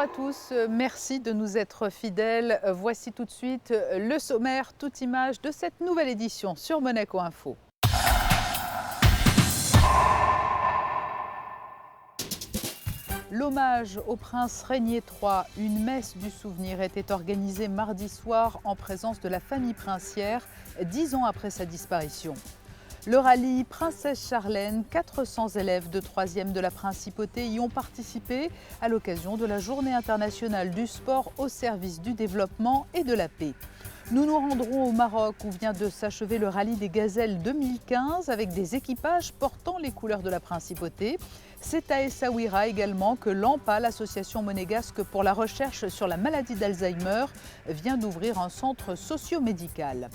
à tous, merci de nous être fidèles. Voici tout de suite le sommaire, toute image de cette nouvelle édition sur Monaco Info. L'hommage au prince Régnier III, une messe du souvenir, était organisée mardi soir en présence de la famille princière, 10 ans après sa disparition. Le rallye Princesse Charlène, 400 élèves de 3e de la Principauté y ont participé à l'occasion de la Journée internationale du sport au service du développement et de la paix. Nous nous rendrons au Maroc où vient de s'achever le rallye des Gazelles 2015 avec des équipages portant les couleurs de la Principauté. C'est à Essaouira également que l'AMPA, l'association monégasque pour la recherche sur la maladie d'Alzheimer, vient d'ouvrir un centre socio-médical.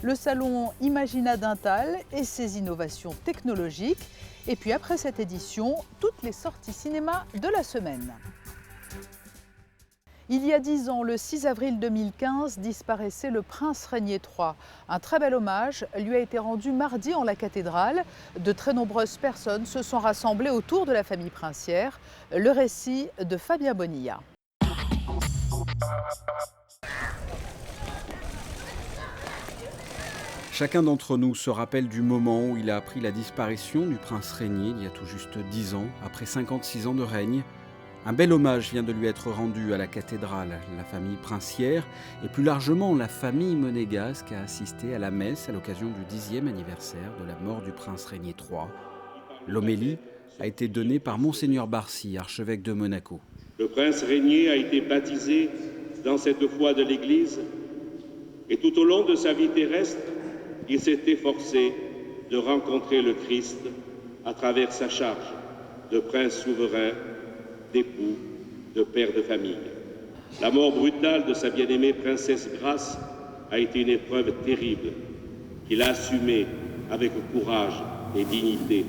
Le salon Imagina Dental et ses innovations technologiques. Et puis après cette édition, toutes les sorties cinéma de la semaine. Il y a 10 ans, le 6 avril 2015, disparaissait le prince Régnier III. Un très bel hommage lui a été rendu mardi en la cathédrale. De très nombreuses personnes se sont rassemblées autour de la famille princière. Le récit de Fabien Bonilla. Chacun d'entre nous se rappelle du moment où il a appris la disparition du prince Régnier il y a tout juste 10 ans, après 56 ans de règne. Un bel hommage vient de lui être rendu à la cathédrale. La famille princière et plus largement la famille monégasque a assisté à la messe à l'occasion du 10e anniversaire de la mort du prince Régnier III. L'homélie a été donnée par Monseigneur Barcy, archevêque de Monaco. Le prince Régnier a été baptisé dans cette foi de l'Église et tout au long de sa vie terrestre, il s'est efforcé de rencontrer le Christ à travers sa charge de prince souverain, d'époux, de père de famille. La mort brutale de sa bien-aimée princesse Grace a été une épreuve terrible qu'il a assumée avec courage et dignité.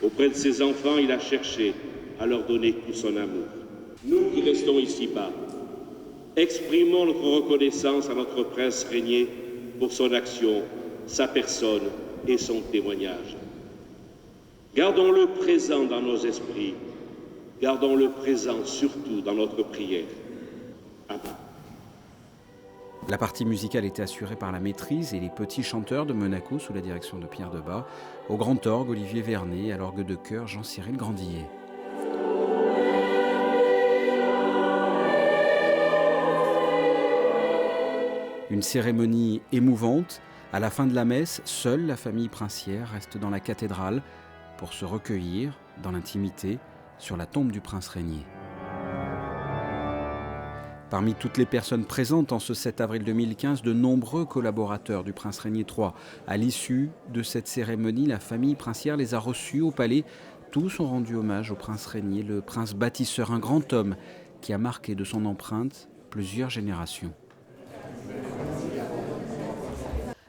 Auprès de ses enfants, il a cherché à leur donner tout son amour. Nous qui restons ici-bas, exprimons notre reconnaissance à notre prince Régnier pour son action, sa personne et son témoignage. Gardons-le présent dans nos esprits, gardons-le présent surtout dans notre prière. Amen. La partie musicale était assurée par la maîtrise et les petits chanteurs de Monaco sous la direction de Pierre Debat. Au grand orgue, Olivier Vernet, à l'orgue de chœur, Jean-Cyril Grandillet. Une cérémonie émouvante. À la fin de la messe, seule la famille princière reste dans la cathédrale pour se recueillir, dans l'intimité, sur la tombe du prince Régnier. Parmi toutes les personnes présentes en ce 7 avril 2015, de nombreux collaborateurs du prince Régnier III. À l'issue de cette cérémonie, la famille princière les a reçus au palais. Tous ont rendu hommage au prince Régnier, le prince bâtisseur, un grand homme qui a marqué de son empreinte plusieurs générations.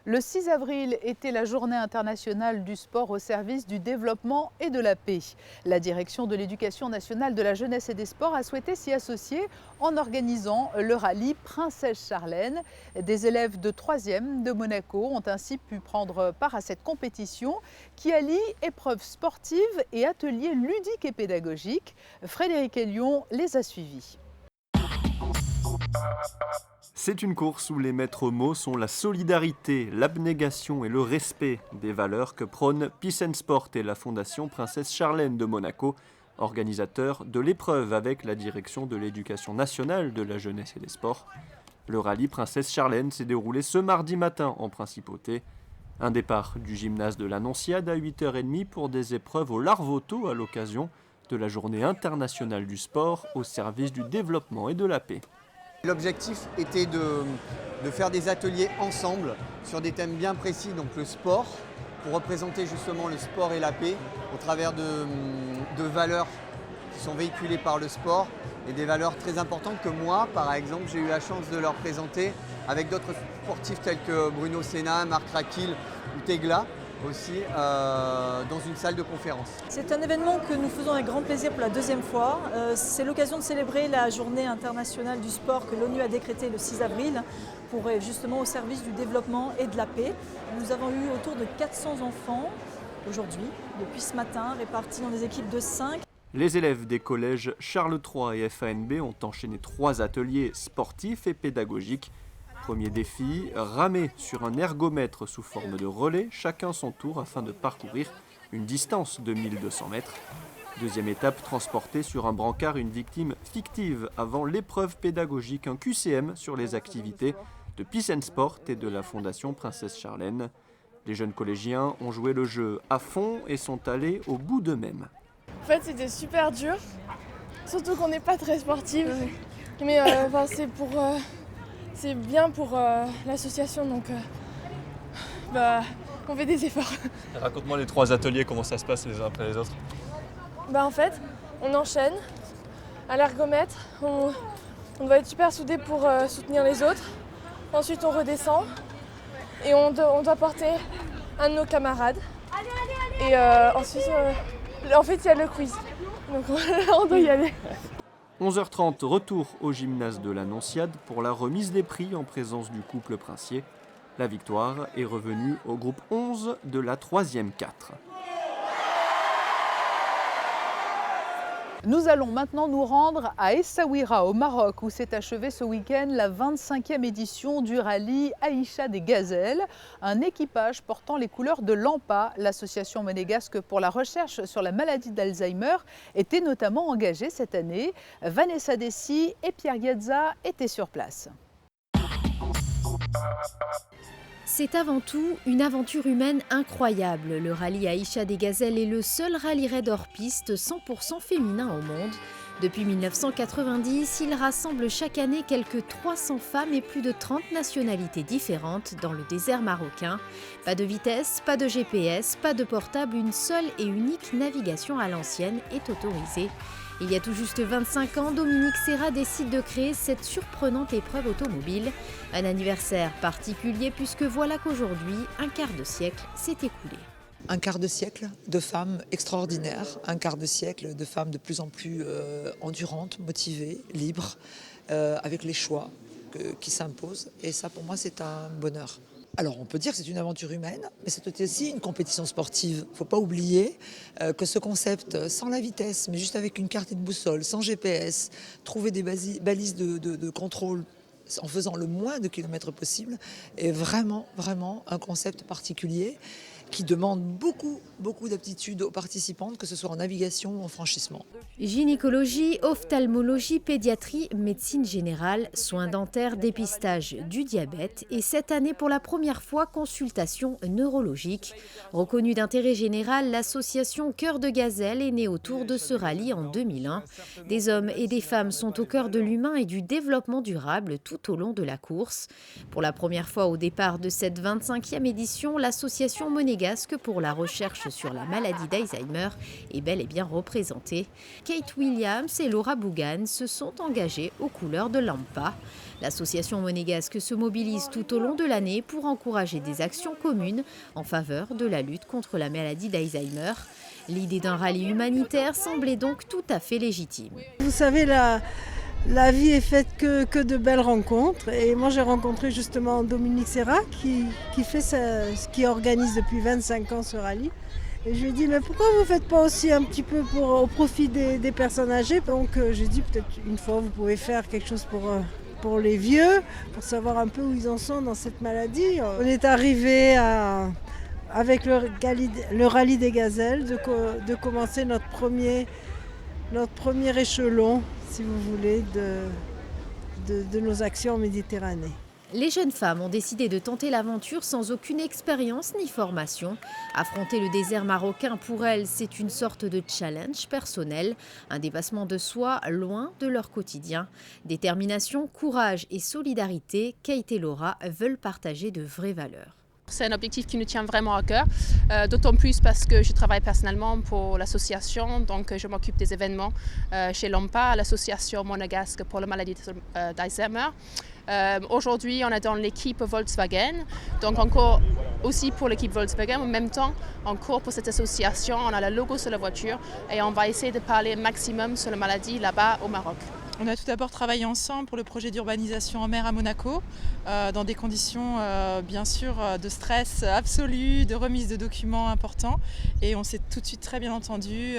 Le 6 avril était la Journée internationale du sport au service du développement et de la paix. La direction de l'Éducation nationale de la jeunesse et des sports a souhaité s'y associer en organisant le rallye Princesse Charlène. Des élèves de 3e de Monaco ont ainsi pu prendre part à cette compétition qui allie épreuves sportives et ateliers ludiques et pédagogiques. Frédéric Elion les a suivis. C'est une course où les maîtres mots sont la solidarité, l'abnégation et le respect, des valeurs que prônent Peace and Sport et la Fondation Princesse Charlène de Monaco, organisateur de l'épreuve avec la direction de l'Éducation nationale de la jeunesse et des sports. Le rallye Princesse Charlène s'est déroulé ce mardi matin en Principauté. Un départ du gymnase de l'Annonciade à 8h30 pour des épreuves au Larvoto à l'occasion de la Journée internationale du sport au service du développement et de la paix. L'objectif était de faire des ateliers ensemble sur des thèmes bien précis, donc le sport, pour représenter justement le sport et la paix au travers de valeurs qui sont véhiculées par le sport et des valeurs très importantes que moi, par exemple, j'ai eu la chance de leur présenter avec d'autres sportifs tels que Bruno Senna, Marc Raquil ou Tegla aussi dans une salle de conférence. C'est un événement que nous faisons avec grand plaisir pour la deuxième fois. C'est l'occasion de célébrer la journée internationale du sport que l'ONU a décrétée le 6 avril pour justement au service du développement et de la paix. Nous avons eu autour de 400 enfants aujourd'hui, depuis ce matin, répartis dans des équipes de 5. Les élèves des collèges Charles III et FANB ont enchaîné 3 ateliers sportifs et pédagogiques. Premier défi, ramer sur un ergomètre sous forme de relais, chacun son tour afin de parcourir une distance de 1200 mètres. Deuxième étape, transporter sur un brancard une victime fictive avant l'épreuve pédagogique, un QCM sur les activités de Peace and Sport et de la Fondation Princesse Charlène. Les jeunes collégiens ont joué le jeu à fond et sont allés au bout d'eux-mêmes. En fait, c'était super dur, surtout qu'on n'est pas très sportive. Mais c'est bien pour l'association, donc on fait des efforts. Raconte-moi les 3 ateliers, comment ça se passe les uns après les autres. En fait, on enchaîne à l'ergomètre, on doit être super soudés pour soutenir les autres. Ensuite, on redescend et on doit porter un de nos camarades. Et ensuite, en fait, il y a le quiz, donc on doit y aller. 11h30, retour au gymnase de l'Annonciade pour la remise des prix en présence du couple princier. La victoire est revenue au groupe 11 de la 3e 4. Nous allons maintenant nous rendre à Essaouira, au Maroc, où s'est achevée ce week-end la 25e édition du rallye Aïcha des Gazelles, un équipage portant les couleurs de l'AMPA, l'association monégasque pour la recherche sur la maladie d'Alzheimer, était notamment engagée cette année. Vanessa Dessy et Pierre Ghiazza étaient sur place. C'est avant tout une aventure humaine incroyable. Le rallye Aïcha des Gazelles est le seul rallye-raid hors-piste 100% féminin au monde. Depuis 1990, il rassemble chaque année quelques 300 femmes et plus de 30 nationalités différentes dans le désert marocain. Pas de vitesse, pas de GPS, pas de portable, une seule et unique navigation à l'ancienne est autorisée. Il y a tout juste 25 ans, Dominique Serra décide de créer cette surprenante épreuve automobile. Un anniversaire particulier puisque voilà qu'aujourd'hui, un quart de siècle s'est écoulé. Un quart de siècle de femmes extraordinaires, un quart de siècle de femmes de plus en plus endurantes, motivées, libres, avec les choix qui s'imposent. Et ça, pour moi, c'est un bonheur. Alors, on peut dire que c'est une aventure humaine, mais c'est aussi une compétition sportive. Il ne faut pas oublier que ce concept, sans la vitesse, mais juste avec une carte et une boussole, sans GPS, trouver des balises de contrôle en faisant le moins de kilomètres possible, est vraiment, vraiment un concept particulier qui demande beaucoup d'aptitude aux participantes, que ce soit en navigation ou en franchissement. Gynécologie, ophtalmologie, pédiatrie, médecine générale, soins dentaires, dépistage du diabète et cette année pour la première fois consultation neurologique. Reconnue d'intérêt général, l'association Cœur de Gazelle est née autour de ce rallye en 2001. Des hommes et des femmes sont au cœur de l'humain et du développement durable tout au long de la course. Pour la première fois au départ de cette 25e édition, l'association monégasque pour la recherche sur la maladie d'Alzheimer est bel et bien représentée. Kate Williams et Laura Bougan se sont engagées aux couleurs de l'AMPA. L'association monégasque se mobilise tout au long de l'année pour encourager des actions communes en faveur de la lutte contre la maladie d'Alzheimer. L'idée d'un rallye humanitaire semblait donc tout à fait légitime. Vous savez, la vie est faite que de belles rencontres. Et moi, j'ai rencontré justement Dominique Serra qui organise depuis 25 ans ce rallye. Et je lui ai dit, mais pourquoi vous ne faites pas aussi un petit peu au profit des personnes âgées? Donc j'ai dit, peut-être une fois, vous pouvez faire quelque chose pour les vieux, pour savoir un peu où ils en sont dans cette maladie. On est arrivé avec le rallye des Gazelles, de commencer notre premier échelon, si vous voulez, de nos actions en Méditerranée. Les jeunes femmes ont décidé de tenter l'aventure sans aucune expérience ni formation. Affronter le désert marocain pour elles, c'est une sorte de challenge personnel, un dépassement de soi loin de leur quotidien. Détermination, courage et solidarité, Kate et Laura veulent partager de vraies valeurs. C'est un objectif qui nous tient vraiment à cœur, d'autant plus parce que je travaille personnellement pour l'association, donc je m'occupe des événements chez l'AMPA, l'association monégasque pour la maladie d'Alzheimer. Aujourd'hui, on est dans l'équipe Volkswagen, donc encore aussi pour l'équipe Volkswagen, en même temps, encore pour cette association, on a le logo sur la voiture et on va essayer de parler maximum sur la maladie là-bas au Maroc. On a tout d'abord travaillé ensemble pour le projet d'urbanisation en mer à Monaco, dans des conditions bien sûr de stress absolu, de remise de documents importants. Et on s'est tout de suite très bien entendus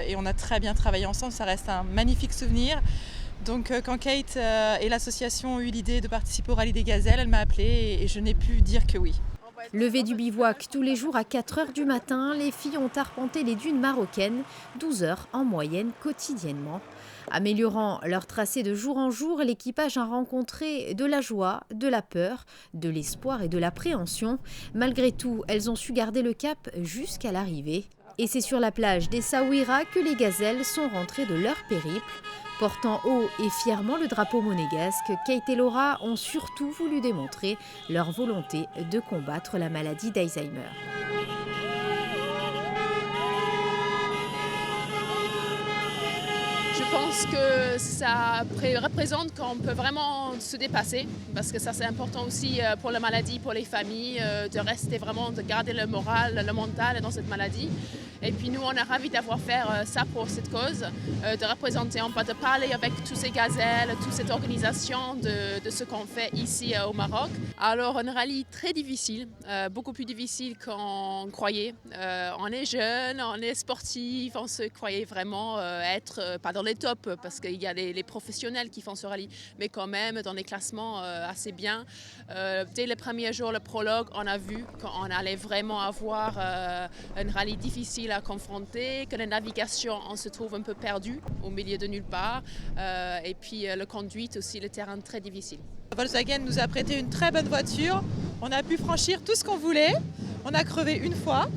et on a très bien travaillé ensemble. Ça reste un magnifique souvenir. Donc quand Kate et l'association ont eu l'idée de participer au Rallye des Gazelles, elle m'a appelée et je n'ai pu dire que oui. Levée du bivouac tous les jours à 4 h du matin, les filles ont arpenté les dunes marocaines, 12 heures en moyenne quotidiennement. Améliorant leur tracé de jour en jour, l'équipage a rencontré de la joie, de la peur, de l'espoir et de l'appréhension. Malgré tout, elles ont su garder le cap jusqu'à l'arrivée. Et c'est sur la plage d'Essaouira que les gazelles sont rentrées de leur périple. Portant haut et fièrement le drapeau monégasque, Kate et Laura ont surtout voulu démontrer leur volonté de combattre la maladie d'Alzheimer. Je pense que ça représente qu'on peut vraiment se dépasser, parce que ça c'est important aussi pour la maladie, pour les familles, de rester vraiment, de garder le moral, le mental dans cette maladie. Et puis nous, on est ravis d'avoir fait ça pour cette cause, de représenter, de parler avec tous ces gazelles, toute cette organisation de ce qu'on fait ici au Maroc. Alors un rallye très difficile, beaucoup plus difficile qu'on croyait. On est jeunes, on est sportifs, on se croyait vraiment être pas dans les tops, parce qu'il y a les professionnels qui font ce rallye, mais quand même dans les classements assez bien. Dès le premier jour, le prologue, on a vu qu'on allait vraiment avoir un rallye difficile à confronter, que la navigation, on se trouve un peu perdu au milieu de nulle part, et puis le conduite aussi, le terrain très difficile. Volkswagen nous a prêté une très bonne voiture, on a pu franchir tout ce qu'on voulait, on a crevé une fois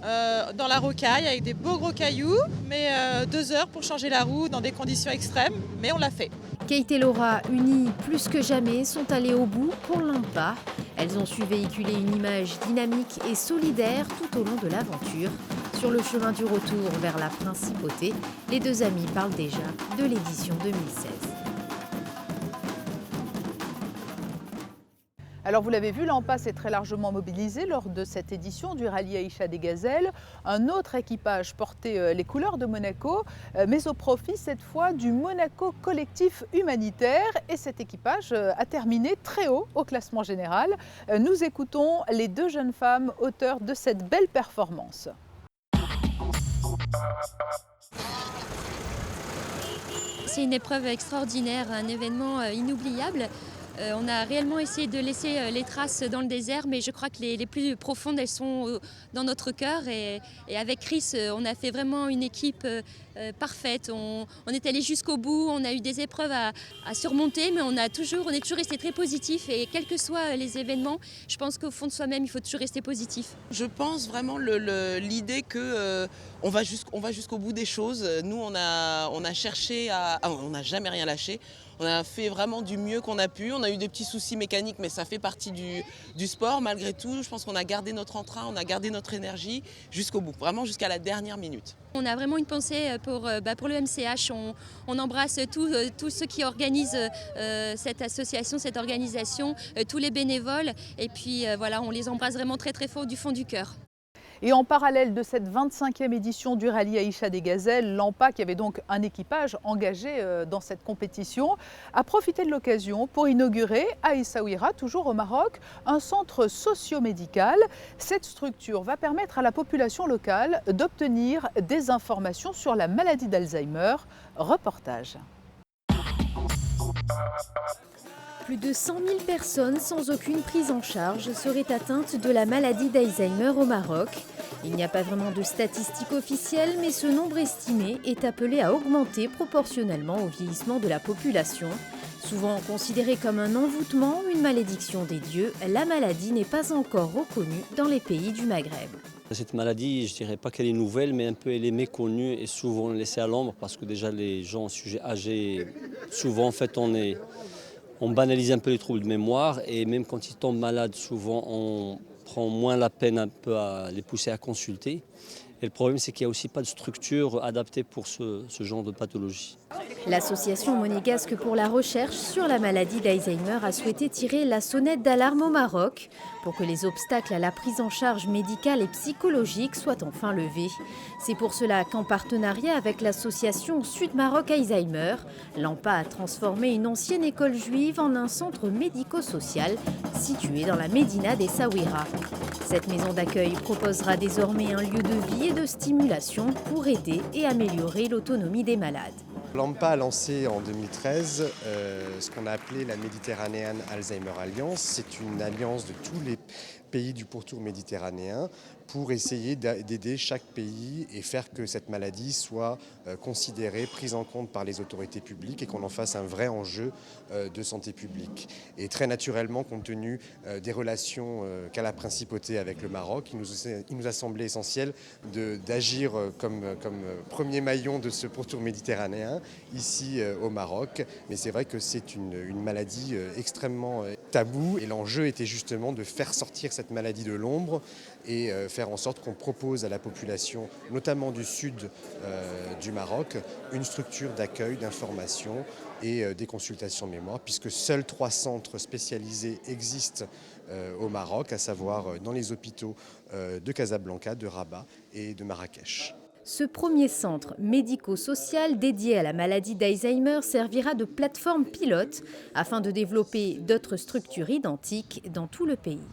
dans la rocaille avec des beaux gros cailloux, mais 2 heures pour changer la roue dans des conditions extrêmes, mais on l'a fait. Kate et Laura, unies plus que jamais, sont allées au bout pour l'Ampa. Elles ont su véhiculer une image dynamique et solidaire tout au long de l'aventure. Sur le chemin du retour vers la principauté, les deux amies parlent déjà de l'édition 2016. Alors vous l'avez vu, l'AMPA s'est très largement mobilisé lors de cette édition du rallye Aïcha des Gazelles. Un autre équipage portait les couleurs de Monaco, mais au profit cette fois du Monaco Collectif Humanitaire. Et cet équipage a terminé très haut au classement général. Nous écoutons les deux jeunes femmes auteurs de cette belle performance. C'est une épreuve extraordinaire, un événement inoubliable. On a réellement essayé de laisser les traces dans le désert, mais je crois que les plus profondes, elles sont dans notre cœur. Et avec Chris, on a fait vraiment une équipe parfaite. On est allé jusqu'au bout, on a eu des épreuves à surmonter, mais on est toujours resté très positif. Et quels que soient les événements, je pense qu'au fond de soi-même, il faut toujours rester positif. Je pense vraiment l'idée qu'on va jusqu'au bout des choses. Nous, on a cherché on n'a jamais rien lâché. On a fait vraiment du mieux qu'on a pu. On a eu des petits soucis mécaniques, mais ça fait partie du sport. Malgré tout, je pense qu'on a gardé notre entrain, on a gardé notre énergie jusqu'au bout, vraiment jusqu'à la dernière minute. On a vraiment une pensée pour le MCH. On embrasse tous ceux qui organisent cette association, cette organisation, tous les bénévoles. Et puis voilà, on les embrasse vraiment très très fort du fond du cœur. Et en parallèle de cette 25e édition du rallye Aïcha des Gazelles, l'AMPA, qui avait donc un équipage engagé dans cette compétition, a profité de l'occasion pour inaugurer à Essaouira, toujours au Maroc, un centre socio-médical. Cette structure va permettre à la population locale d'obtenir des informations sur la maladie d'Alzheimer. Reportage. Plus de 100 000 personnes sans aucune prise en charge seraient atteintes de la maladie d'Alzheimer au Maroc. Il n'y a pas vraiment de statistiques officielles, mais ce nombre estimé est appelé à augmenter proportionnellement au vieillissement de la population. Souvent considérée comme un envoûtement, une malédiction des dieux, la maladie n'est pas encore reconnue dans les pays du Maghreb. Cette maladie, je ne dirais pas qu'elle est nouvelle, mais un peu elle est méconnue et souvent laissée à l'ombre parce que déjà les gens sujets âgés, souvent en fait on banalise un peu les troubles de mémoire et même quand ils tombent malades, souvent on prend moins la peine un peu à les pousser à consulter. Et le problème, c'est qu'il n'y a aussi pas de structure adaptée pour ce genre de pathologie. L'association monégasque pour la recherche sur la maladie d'Alzheimer a souhaité tirer la sonnette d'alarme au Maroc pour que les obstacles à la prise en charge médicale et psychologique soient enfin levés. C'est pour cela qu'en partenariat avec l'association Sud Maroc Alzheimer, l'AMPA a transformé une ancienne école juive en un centre médico-social situé dans la médina d'Essaouira. Cette maison d'accueil proposera désormais un lieu de vie et de stimulation pour aider et améliorer l'autonomie des malades. L'AMPA a lancé en 2013 ce qu'on a appelé la Méditerranean Alzheimer Alliance. C'est une alliance de tous les pays du pourtour méditerranéen pour essayer d'aider chaque pays et faire que cette maladie soit considérée, prise en compte par les autorités publiques et qu'on en fasse un vrai enjeu de santé publique. Et très naturellement, compte tenu des relations qu'a la principauté avec le Maroc, il nous a semblé essentiel d'agir comme premier maillon de ce pourtour méditerranéen ici au Maroc. Mais c'est vrai que c'est une maladie extrêmement taboue et l'enjeu était justement de faire sortir cette maladie de l'ombre et faire en sorte qu'on propose à la population, notamment du sud du Maroc, une structure d'accueil, d'information et des consultations mémoire, puisque seuls 3 centres spécialisés existent au Maroc, à savoir dans les hôpitaux de Casablanca, de Rabat et de Marrakech. Ce premier centre médico-social dédié à la maladie d'Alzheimer servira de plateforme pilote afin de développer d'autres structures identiques dans tout le pays.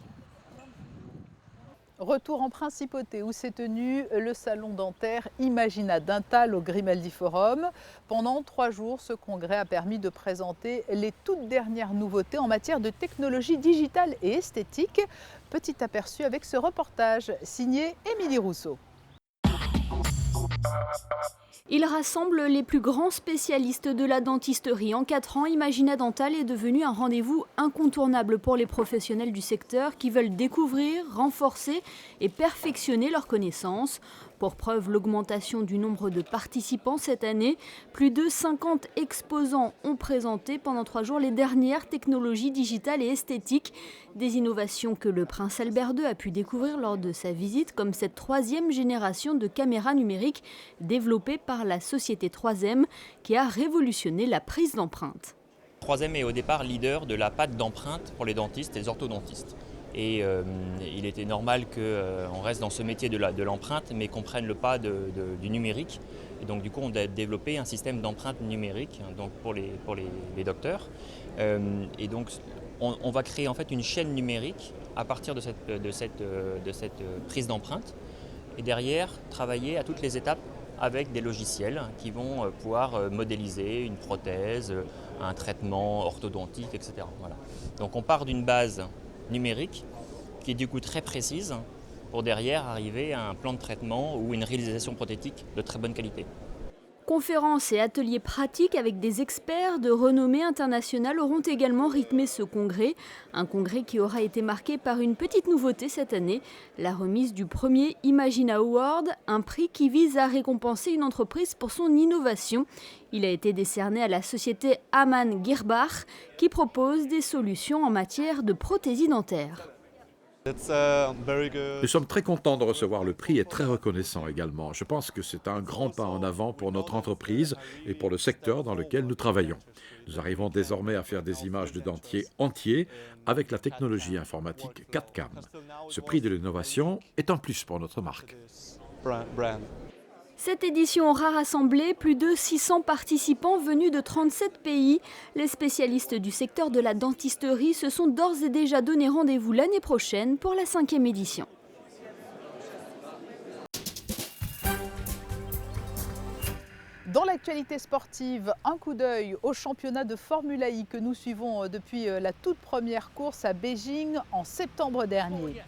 Retour en principauté où s'est tenu le salon dentaire Imagina Dental au Grimaldi Forum. Pendant 3 jours, ce congrès a permis de présenter les toutes dernières nouveautés en matière de technologie digitale et esthétique. Petit aperçu avec ce reportage signé Émilie Rousseau. Il rassemble les plus grands spécialistes de la dentisterie. En 4 ans, Imagina Dental est devenu un rendez-vous incontournable pour les professionnels du secteur qui veulent découvrir, renforcer et perfectionner leurs connaissances. Pour preuve, l'augmentation du nombre de participants cette année, plus de 50 exposants ont présenté pendant 3 jours les dernières technologies digitales et esthétiques. Des innovations que le prince Albert II a pu découvrir lors de sa visite, comme cette 3e génération de caméras numériques développée par la société 3M qui a révolutionné la prise d'empreinte. 3M est au départ leader de la pâte d'empreinte pour les dentistes et les orthodontistes. Et il était normal qu'on reste dans ce métier de l'empreinte, mais qu'on prenne le pas du numérique. Et donc du coup, on a développé un système d'empreinte numérique donc pour les docteurs. Et donc, on va créer en fait une chaîne numérique à partir de cette prise d'empreinte. Et derrière, travailler à toutes les étapes avec des logiciels qui vont pouvoir modéliser une prothèse, un traitement orthodontique, etc. Voilà. Donc on part d'une base numérique qui est du coup très précise pour derrière arriver à un plan de traitement ou une réalisation prothétique de très bonne qualité. Conférences et ateliers pratiques avec des experts de renommée internationale auront également rythmé ce congrès. Un congrès qui aura été marqué par une petite nouveauté cette année, la remise du premier Imagina Award, un prix qui vise à récompenser une entreprise pour son innovation. Il a été décerné à la société Amann Girrbach qui propose des solutions en matière de prothésie dentaire. Nous sommes très contents de recevoir le prix et très reconnaissants également. Je pense que c'est un grand pas en avant pour notre entreprise et pour le secteur dans lequel nous travaillons. Nous arrivons désormais à faire des images de dentiers entiers avec la technologie informatique 4Cam. Ce prix de l'innovation est un plus pour notre marque. Cette édition aura rassemblé plus de 600 participants venus de 37 pays. Les spécialistes du secteur de la dentisterie se sont d'ores et déjà donné rendez-vous l'année prochaine pour la 5e édition. Dans l'actualité sportive, un coup d'œil au championnat de Formula E que nous suivons depuis la toute première course à Beijing en septembre dernier.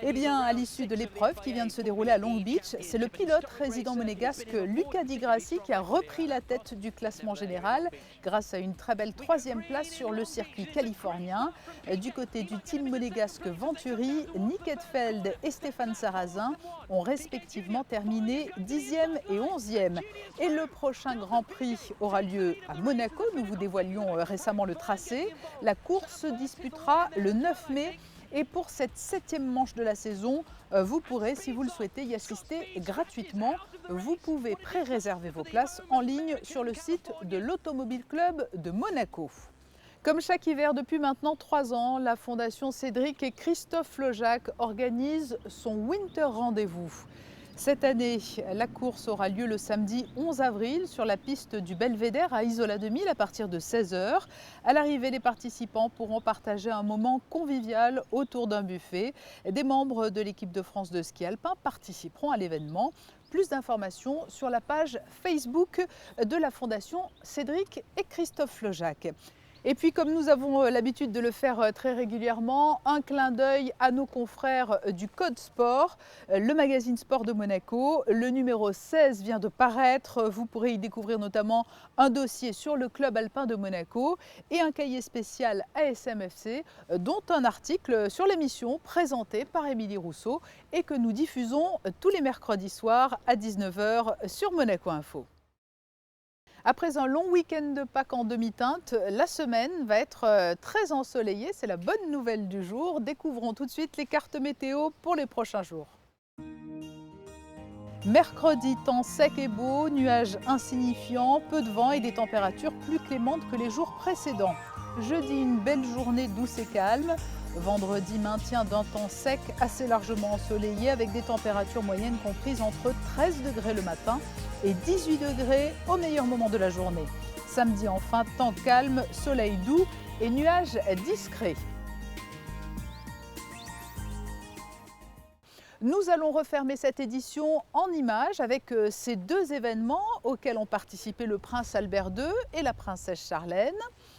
Eh bien, à l'issue de l'épreuve qui vient de se dérouler à Long Beach, c'est le pilote résident monégasque Luca Di Grassi qui a repris la tête du classement général grâce à une très belle 3e place sur le circuit californien. Du côté du team monégasque Venturi, Nick Heidfeld et Stéphane Sarrazin ont respectivement terminé 10e et 11e. Et le prochain Grand Prix aura lieu à Monaco. Nous vous dévoilions récemment le tracé. La course se disputera le 9 mai Et pour cette 7e manche de la saison, vous pourrez, si vous le souhaitez, y assister gratuitement. Vous pouvez pré-réserver vos places en ligne sur le site de l'Automobile Club de Monaco. Comme chaque hiver depuis maintenant 3 ans, la Fondation Cédric et Christophe Flojac organisent son Winter Rendez-vous. Cette année, la course aura lieu le samedi 11 avril sur la piste du Belvédère à Isola 2000 à partir de 16 h. À l'arrivée, les participants pourront partager un moment convivial autour d'un buffet. Des membres de l'équipe de France de ski alpin participeront à l'événement. Plus d'informations sur la page Facebook de la Fondation Cédric et Christophe Flojac. Et puis, comme nous avons l'habitude de le faire très régulièrement, un clin d'œil à nos confrères du Code Sport, le magazine sport de Monaco. Le numéro 16 vient de paraître. Vous pourrez y découvrir notamment un dossier sur le club alpin de Monaco et un cahier spécial ASMFC, dont un article sur l'émission présentée par Émilie Rousseau et que nous diffusons tous les mercredis soirs à 19 h sur Monaco Info. Après un long week-end de Pâques en demi-teinte, la semaine va être très ensoleillée. C'est la bonne nouvelle du jour. Découvrons tout de suite les cartes météo pour les prochains jours. Mercredi, temps sec et beau, nuages insignifiants, peu de vent et des températures plus clémentes que les jours précédents. Jeudi, une belle journée douce et calme. Vendredi, maintien d'un temps sec assez largement ensoleillé avec des températures moyennes comprises entre 13 degrés le matin et 18 degrés au meilleur moment de la journée. Samedi, enfin, temps calme, soleil doux et nuages discrets. Nous allons refermer cette édition en images avec ces 2 événements auxquels ont participé le prince Albert II et la princesse Charlène.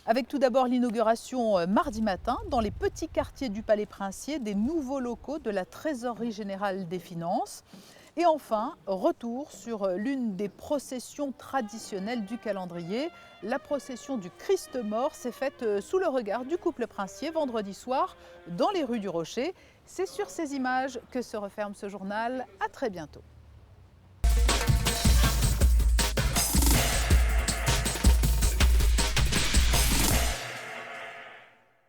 Avec tout d'abord l'inauguration mardi matin dans les petits quartiers du Palais Princier des nouveaux locaux de la Trésorerie Générale des Finances. Et enfin, retour sur l'une des processions traditionnelles du calendrier. La procession du Christ mort s'est faite sous le regard du couple princier vendredi soir dans les rues du Rocher. C'est sur ces images que se referme ce journal. À très bientôt.